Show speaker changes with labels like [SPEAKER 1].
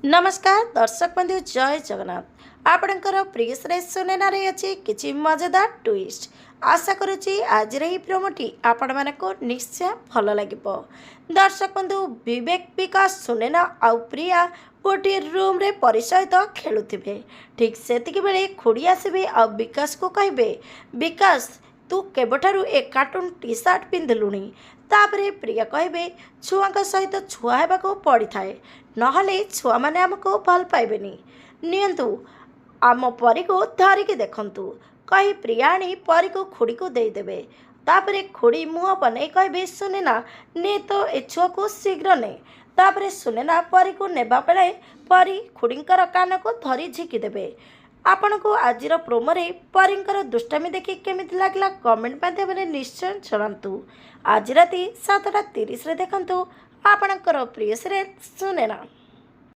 [SPEAKER 1] नमस्कार दर्शक बंधु जय जगन्नाथ आपणकर प्रिय सुनेनारे अच्छी किसी मजेदार ट्विस्ट आशा करुच्ची आज प्रोमोटी आपण मानक निश्चय भल लगे। दर्शक बंधु विवेक विकास सुनेना आउ प्रिया गोटे रूम रे परिसहित खेलुथिबे। ठीक सेतिक बेले खुड़ी आसबे आ विकास को कहबे, विकास तू केबठारु ए कार्टून टी सार्ट पिंधिलुणी। तापरे प्रिया कहबे छुआ सहित छुआ हेबाको पड़ी थाए, नहले छुआ माने आमको भल पाइबेनी। नियंतु आम परी को धरिकी देखंतु कही प्रिया आनी परी को खुड़ी को देदेवे। तापरे खुड़ी मुँह बनै कहबे सुनेना ने तो ए छुआ को शीघ्र ने। तापरे सुनेना परी को नेबा बेले परी खुड़ींकर कान को धरी झिकीदेवे। आपण को आज प्रोमोरे परींकर दुष्टामी देखि केमिति लागला कमेंट माध्यम निश्चय जणातु। आज राति 7:30 देखंतु आपणकर प्रिय सीरियल सुनेना।